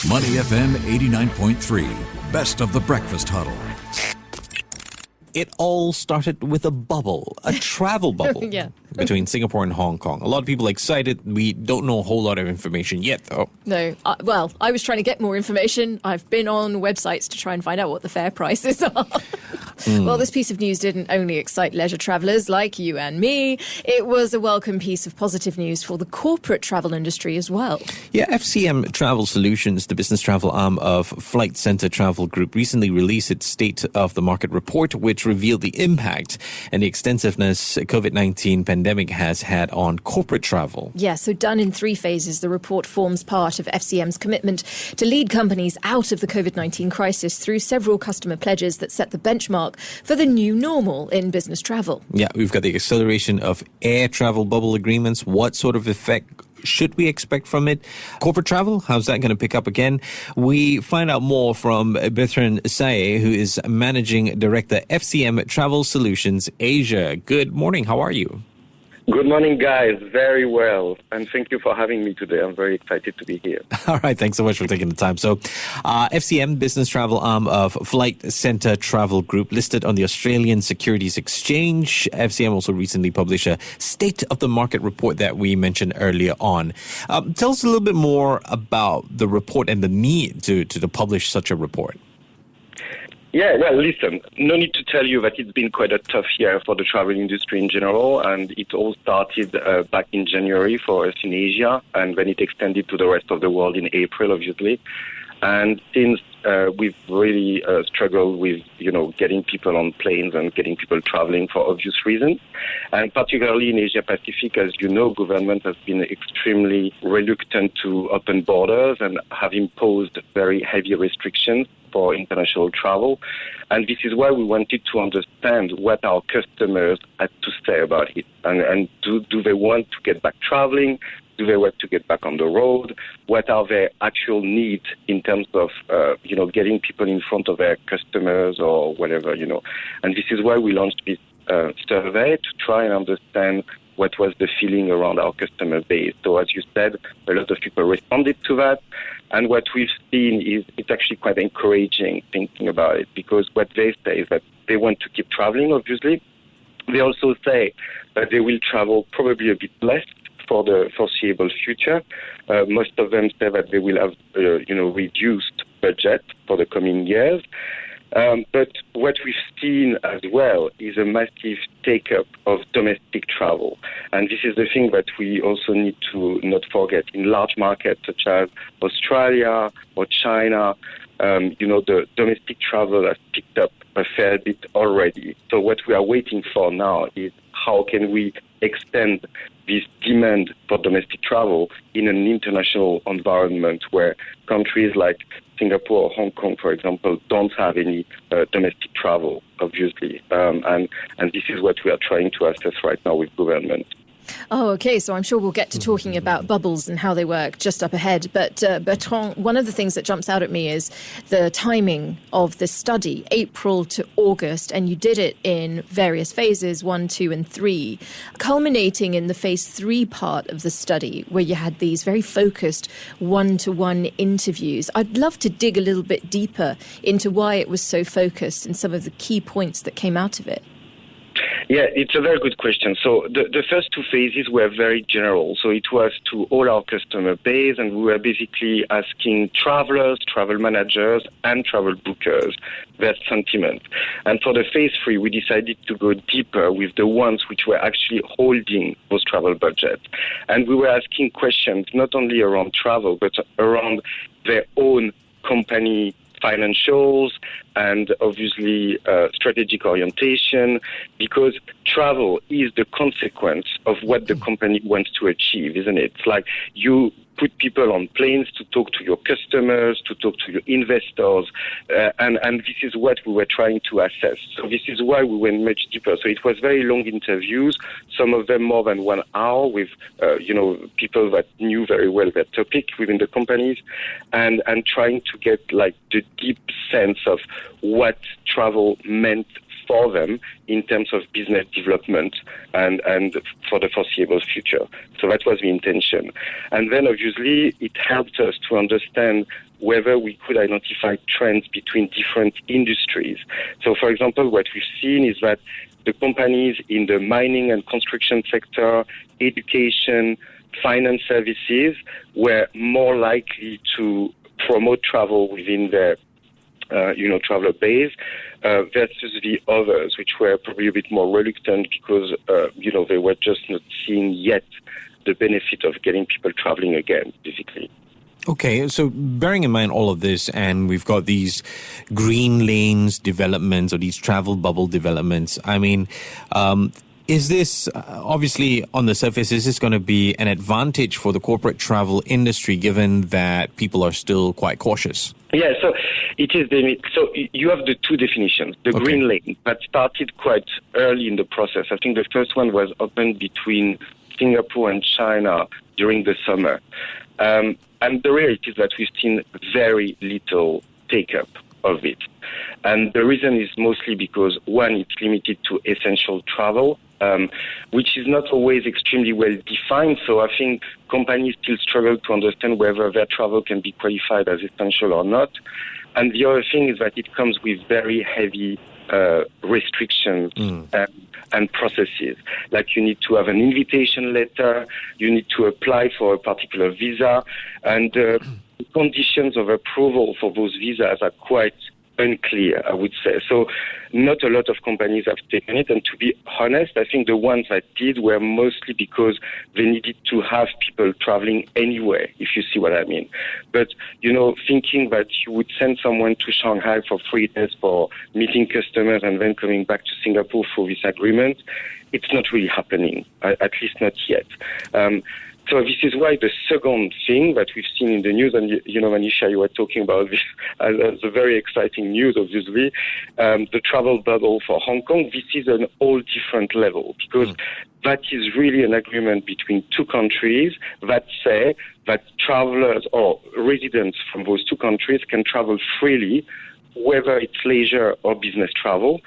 Money FM 89.3, best of the breakfast huddle. It all started with a bubble, a travel bubble Yeah. between Singapore and Hong Kong. A lot of people are excited. We don't know a whole lot of information yet, though. No, I was trying to get more information. I've been on websites to try and find out what the fare prices are. Well, this piece of news didn't only excite leisure travellers like you and me. It was a welcome piece of positive news for the corporate travel industry as well. Yeah, FCM Travel Solutions, the business travel arm of Flight Centre Travel Group, recently released its State of the Market report, which revealed the impact and the extensiveness COVID-19 pandemic has had on corporate travel. Yeah, so done in 3 phases, the report forms part of FCM's commitment to lead companies out of the COVID-19 crisis through several customer pledges that set the benchmark for the new normal in business travel. Yeah, we've got the acceleration of air travel bubble agreements. What sort of effect should we expect from it? Corporate travel, how's that going to pick up again? We find out more from Bertrand Saillet, who is Managing Director, FCM Travel Solutions Asia. Good morning. How are you? Good morning, guys. Very well. And thank you for having me today. I'm very excited to be here. All right. Thanks so much for taking the time. So, FCM, business travel arm of Flight Centre Travel Group, listed on the Australian Securities Exchange. FCM also recently published a State of the Market report that we mentioned earlier on. Tell us a little bit more about the report and the need to publish such a report. Yeah, well, listen, no need to tell you that it's been quite a tough year for the travel industry in general, and it all started back in January for us in Asia, and then it extended to the rest of the world in April, obviously. And since we've really struggled with, getting people on planes and getting people traveling for obvious reasons. And particularly in Asia Pacific, as you know, government has been extremely reluctant to open borders and have imposed very heavy restrictions for international travel. And this is why we wanted to understand what our customers had to say about it. And do they want to get back traveling? Do they want to get back on the road? What are their actual needs in terms of, getting people in front of their customers or whatever, And this is why we launched this survey to try and understand what was the feeling around our customer base. So as you said, a lot of people responded to that. And what we've seen is it's actually quite encouraging thinking about it, because what they say is that they want to keep traveling, obviously. They also say that they will travel probably a bit less for the foreseeable future. Most of them say that they will have, reduced budget for the coming years. But what we've seen as well is a massive take-up of domestic travel. And this is the thing that we also need to not forget. In large markets such as Australia or China, the domestic travel has picked up a fair bit already. So what we are waiting for now is how can we extend this demand for domestic travel in an international environment where countries like Singapore or Hong Kong, for example, don't have any domestic travel, obviously. And this is what we are trying to assess right now with government. Oh, okay. So I'm sure we'll get to talking about bubbles and how they work just up ahead. But Bertrand, one of the things that jumps out at me is the timing of the study, April to August, and you did it in various phases, 1, 2, and 3, culminating in the phase 3 part of the study, where you had these very focused one-to-one interviews. I'd love to dig a little bit deeper into why it was so focused and some of the key points that came out of it. Yeah, it's a very good question. So the first 2 phases were very general. So it was to all our customer base, and we were basically asking travelers, travel managers, and travel bookers their sentiment. And for the phase 3, we decided to go deeper with the ones which were actually holding those travel budgets. And we were asking questions not only around travel, but around their own company financials and obviously strategic orientation, because travel is the consequence of what the company wants to achieve, isn't it? It's like you put people on planes to talk to your customers, to talk to your investors, and this is what we were trying to assess. So this is why we went much deeper. So it was very long interviews, some of them more than 1 hour with, people that knew very well their topic within the companies, and trying to get like the deep sense of what travel meant for them in terms of business development and for the foreseeable future. So that was the intention. And then obviously it helped us to understand whether we could identify trends between different industries. So for example, what we've seen is that the companies in the mining and construction sector, education, finance services were more likely to promote travel within their traveler base versus the others, which were probably a bit more reluctant because, they were just not seeing yet the benefit of getting people traveling again, basically. Okay, so bearing in mind all of this, and we've got these green lanes developments or these travel bubble developments, I mean, is this, obviously on the surface, is this going to be an advantage for the corporate travel industry given that people are still quite cautious? Yeah, so it is. So you have the two definitions. The green lane that started quite early in the process. I think the first one was opened between Singapore and China during the summer. And the reality is that we've seen very little take-up of it. And the reason is mostly because, one, it's limited to essential travel, which is not always extremely well defined. So I think companies still struggle to understand whether their travel can be qualified as essential or not. And the other thing is that it comes with very heavy restrictions and processes. Like you need to have an invitation letter, you need to apply for a particular visa, and the conditions of approval for those visas are quite unclear, I would say. So not a lot of companies have taken it, and to be honest, I think the ones that did were mostly because they needed to have people traveling anyway, if you see what I mean. But, thinking that you would send someone to Shanghai for 3 days for meeting customers and then coming back to Singapore for this agreement, it's not really happening, at least not yet. So this is why the second thing that we've seen in the news, and Manisha, you were talking about this as a very exciting news, obviously, the travel bubble for Hong Kong, this is an all different level because that is really an agreement between two countries that say that travelers or residents from those two countries can travel freely, whether it's leisure or business travel.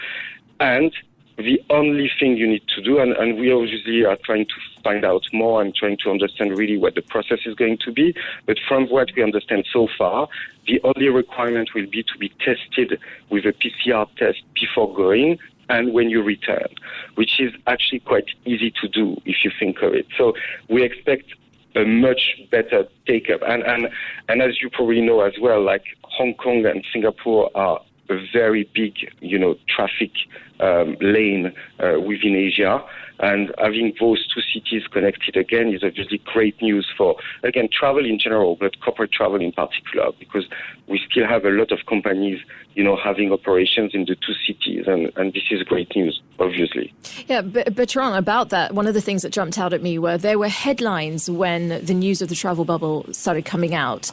And the only thing you need to do, and we obviously are trying to find out more and trying to understand really what the process is going to be, but from what we understand so far, the only requirement will be to be tested with a PCR test before going and when you return, which is actually quite easy to do if you think of it. So we expect a much better take-up. And as you probably know as well, like Hong Kong and Singapore are a very big, traffic lane within Asia. And having those two cities connected again is obviously great news for, again, travel in general, but corporate travel in particular, because we still have a lot of companies, having operations in the two cities. And this is great news, obviously. Yeah, Bertrand, about that, one of the things that jumped out at me were there were headlines when the news of the travel bubble started coming out,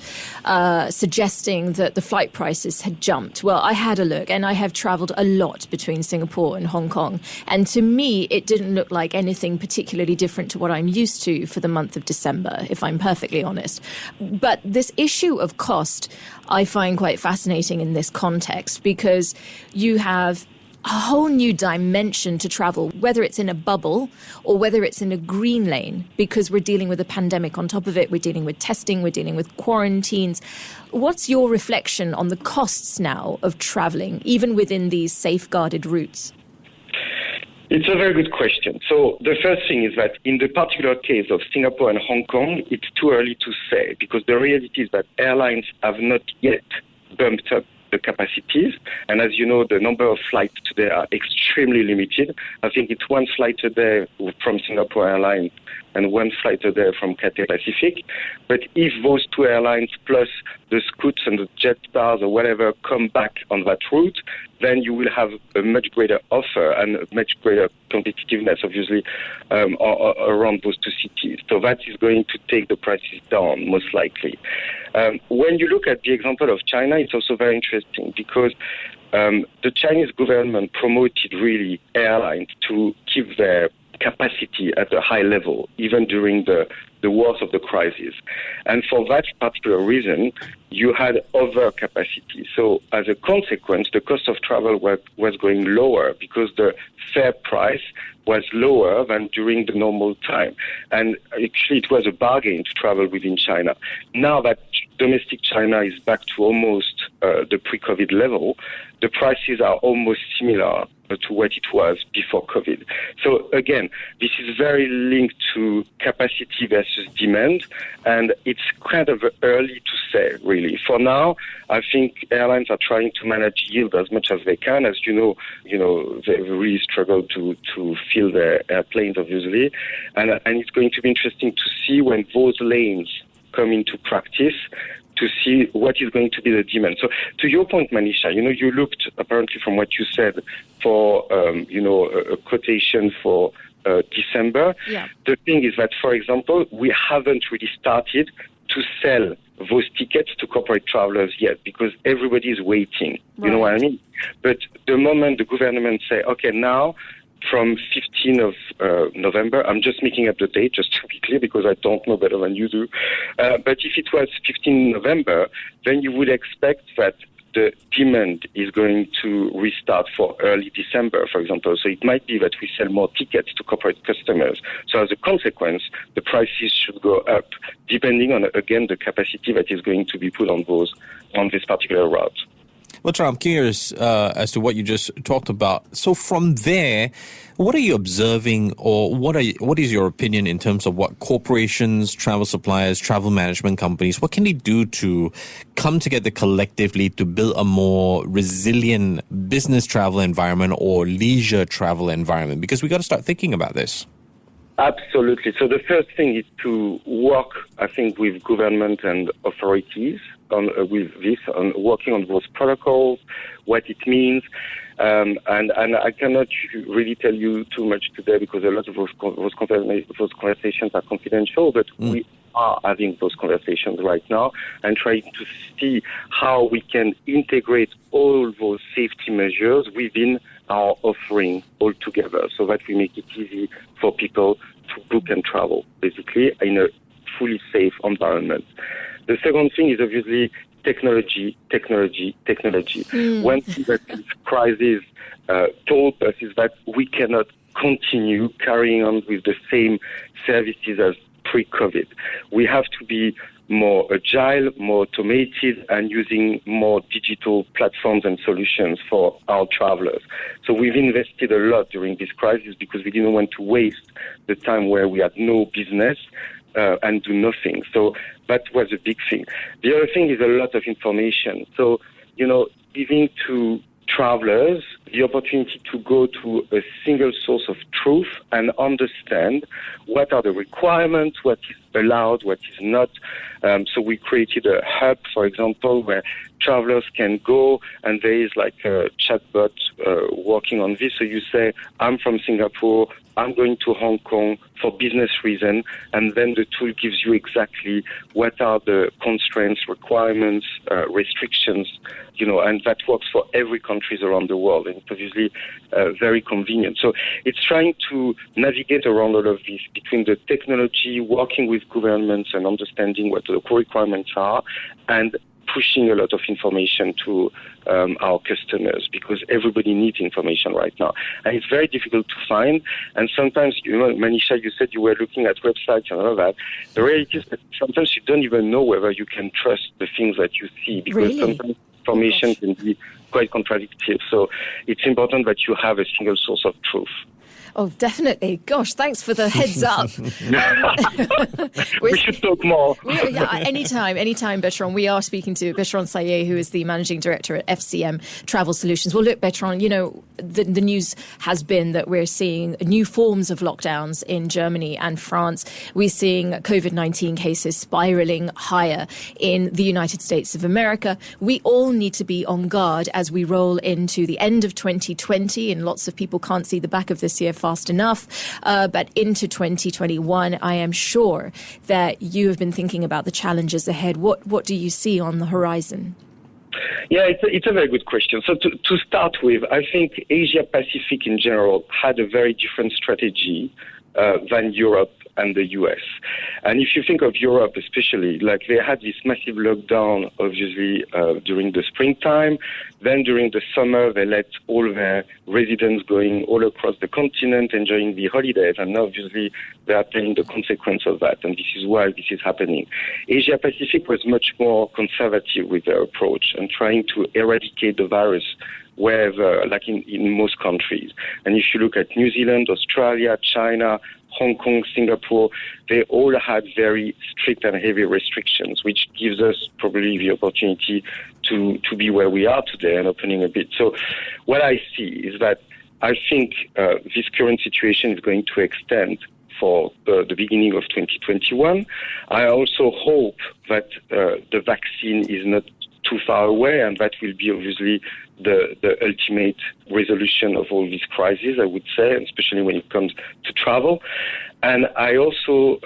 suggesting that the flight prices had jumped. Well, I had a look, and I have traveled a lot between Singapore and Hong Kong. And to me, it didn't look like anything particularly different to what I'm used to for the month of December, if I'm perfectly honest. But this issue of cost, I find quite fascinating in this context, because you have a whole new dimension to travel, whether it's in a bubble or whether it's in a green lane, because we're dealing with a pandemic on top of it. We're dealing with testing, we're dealing with quarantines. What's your reflection on the costs now of traveling, even within these safeguarded routes? It's a very good question. So the first thing is that in the particular case of Singapore and Hong Kong, it's too early to say, because the reality is that airlines have not yet bumped up the capacities. And as you know, the number of flights today are extremely limited. I think it's one flight a day from Singapore Airlines and one flight a day from Cathay Pacific. But if those two airlines plus the Scoots and the Jetsstars or whatever come back on that route, then you will have a much greater offer and a much greater competitiveness, obviously, around those two cities. So that is going to take the prices down, most likely. When you look at the example of China, it's also very interesting because the Chinese government promoted really airlines to keep their capacity at a high level, even during the worst of the crisis. And for that particular reason, you had overcapacity. So as a consequence, the cost of travel was going lower because the fare price was lower than during the normal time. And actually, it was a bargain to travel within China. Now that domestic China is back to almost the pre-COVID level, the prices are almost similar to what it was before COVID. So again, this is very linked to capacity versus demand, and it's kind of early to say, really. For now, I think airlines are trying to manage yield as much as they can. As you know, they really struggle to fill their airplanes, obviously, and it's going to be interesting to see when those lanes come into practice, to see what is going to be the demand. So to your point, Manisha, you looked apparently from what you said for, a quotation for December. Yeah. The thing is that, for example, we haven't really started to sell those tickets to corporate travelers yet because everybody is waiting. Right. You know what I mean? But the moment the government say, okay, now from 15th of November, I'm just making up the date just to be clear because I don't know better than you do. But if it was 15th November, then you would expect that the demand is going to restart for early December, for example. So it might be that we sell more tickets to corporate customers. So as a consequence, the prices should go up, depending on, again, the capacity that is going to be put on this particular route. Well, I'm curious as to what you just talked about. So from there, what are you observing, or what is your opinion in terms of what corporations, travel suppliers, travel management companies, what can they do to come together collectively to build a more resilient business travel environment or leisure travel environment? Because we got to start thinking about this. Absolutely. So the first thing is to work, I think, with government and authorities on working on those protocols, what it means. And I cannot really tell you too much today because a lot of those conversations are confidential, but we are having those conversations right now and trying to see how we can integrate all those safety measures within our offering altogether so that we make it easy for people to book and travel, basically, in a fully safe environment. The second thing is obviously technology. One thing that this crisis told us is that we cannot continue carrying on with the same services as pre-COVID. We have to be more agile, more automated, and using more digital platforms and solutions for our travelers. So we've invested a lot during this crisis because we didn't want to waste the time where we had no business and do nothing. So that was a big thing. The other thing is a lot of information. So, giving to travelers the opportunity to go to a single source of truth and understand what are the requirements, what is allowed, what is not. So we created a hub, for example, where travelers can go and there is like a chatbot working on this. So you say, I'm from Singapore, I'm going to Hong Kong for business reason, and then the tool gives you exactly what are the constraints, requirements, restrictions, and that works for every country around the world. And it's obviously very convenient. So it's trying to navigate around all of this between the technology, working with governments and understanding what the core requirements are, and pushing a lot of information to our customers because everybody needs information right now. And it's very difficult to find. And sometimes, Manisha, you said you were looking at websites and all that. The reality is that sometimes you don't even know whether you can trust the things that you see because sometimes information can be quite contradictory. So it's important that you have a single source of truth. Oh, definitely. Gosh, thanks for the heads up. We should talk more. Anytime, Bertrand. We are speaking to Bertrand Saillet, who is the managing director at FCM Travel Solutions. Well, look, Bertrand, the news has been that we're seeing new forms of lockdowns in Germany and France. We're seeing COVID-19 cases spiraling higher in the United States of America. We all need to be on guard as we roll into the end of 2020, and lots of people can't see the back of this year fast enough, but into 2021, I am sure that you have been thinking about the challenges ahead. What do you see on the horizon? Yeah, it's a very good question. So to start with, I think Asia Pacific in general had a very different strategy than Europe and the US. And if you think of Europe especially, like they had this massive lockdown, obviously, during the springtime. Then during the summer, they let all their residents going all across the continent, enjoying the holidays. And obviously, they are paying the consequence of that. And this is why this is happening. Asia Pacific was much more conservative with their approach and trying to eradicate the virus wherever, like in most countries. And if you look at New Zealand, Australia, China, Hong Kong, Singapore, they all had very strict and heavy restrictions, which gives us probably the opportunity to be where we are today and opening a bit. So what I see is that I think this current situation is going to extend for the beginning of 2021. I also hope that the vaccine is not too far away, and that will be obviously the ultimate resolution of all these crises, I would say, especially when it comes to travel. And I also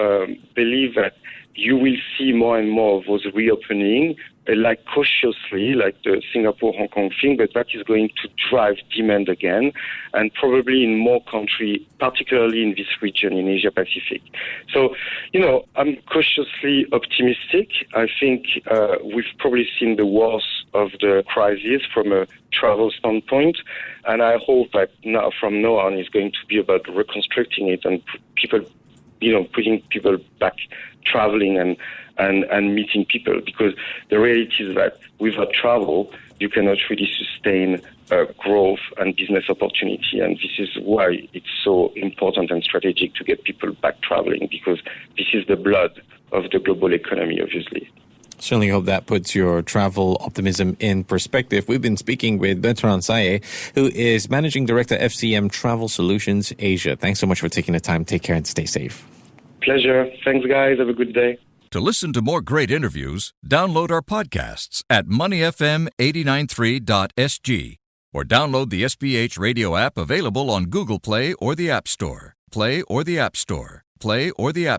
believe that you will see more and more of those reopening, like cautiously, like the Singapore-Hong Kong thing, but that is going to drive demand again, and probably in more countries, particularly in this region, in Asia-Pacific. So, I'm cautiously optimistic. I think we've probably seen the worst of the crisis from a travel standpoint, and I hope that from now on, it's going to be about reconstructing it and putting people back traveling and meeting people, because the reality is that without travel, you cannot really sustain growth and business opportunity. And this is why it's so important and strategic to get people back traveling, because this is the blood of the global economy, obviously. Certainly hope that puts your travel optimism in perspective. We've been speaking with Bertrand Saillet, who is Managing Director, FCM Travel Solutions Asia. Thanks so much for taking the time. Take care and stay safe. Pleasure. Thanks, guys. Have a good day. To listen to more great interviews, download our podcasts at moneyfm893.sg or download the SPH radio app available on Google Play or the App Store. Play or the App Store. Play or the App